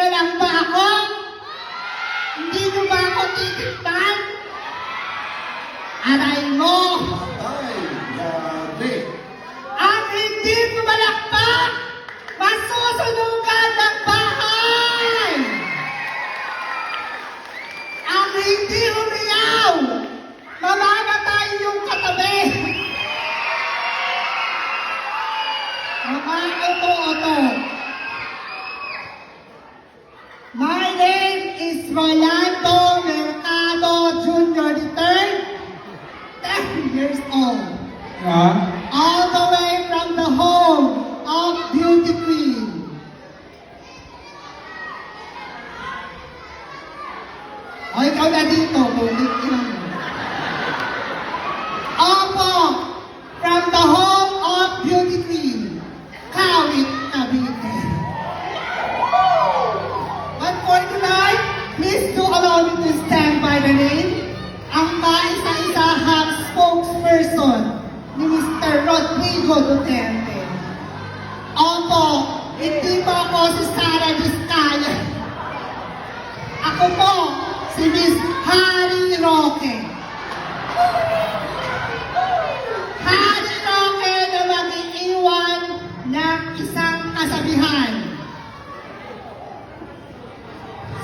na lang ba ako? Hindi mo ba ako titignan? Aray mo! Ay, grabe. At hindi pumalakpak, masusunugan ng bahay! Ang hindi umiyaw, mamamatay yung katabi! Mga oto-oto. My name is Rolando Mercado Jr. III, 10 years old. All the way from the home of Beauty Queen. O, ikaw na dito, bulit yun. Opo, from the home of Beauty Queen, Kawit Cavite. But for tonight, please do allow me to stand by the name ang kaisa-isahang spokesperson ni Mr. Rodrigo Duterte. Opo, hindi po ako si Sara Vizcaya. Ako po, si Miss Harry Roque. Harry Roque na mag-iiwan ng isang kasabihan.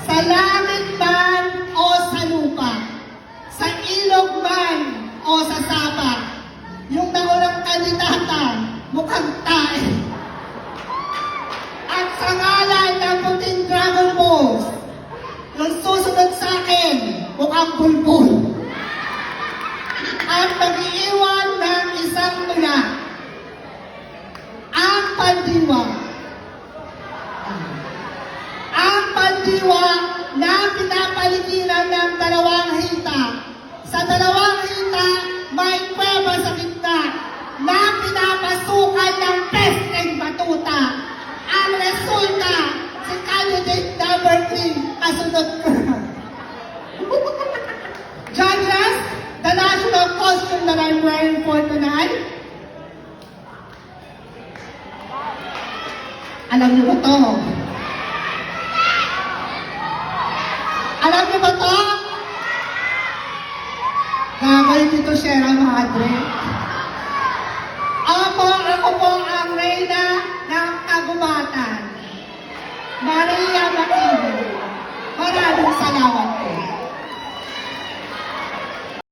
Sa langit man o sa lupa, sa ilog man o sa sapa, yung naunang kandidata, mukhang tae. At sa ngalan ng puting Dragon Balls, yung susunod sa akin, mukhang bulbul. At mag-iiwan ng isang tula, ang pandiwa. Ang pandiwa na pinapaligiran ng dalawang hita. Sa dalawang hita, may kweba sa gitna na pinapasukan ng testing batuta. Ang resulta, si candidate number 3 kasunod ko. Judges, the national costume that I'm wearing for tonight. Alam niyo ba to? Alam niyo ba to? Gagawin dito Sierra Madre. Ako po ang reyna ng kagubatan. Maria Maquino. Maraming salamat.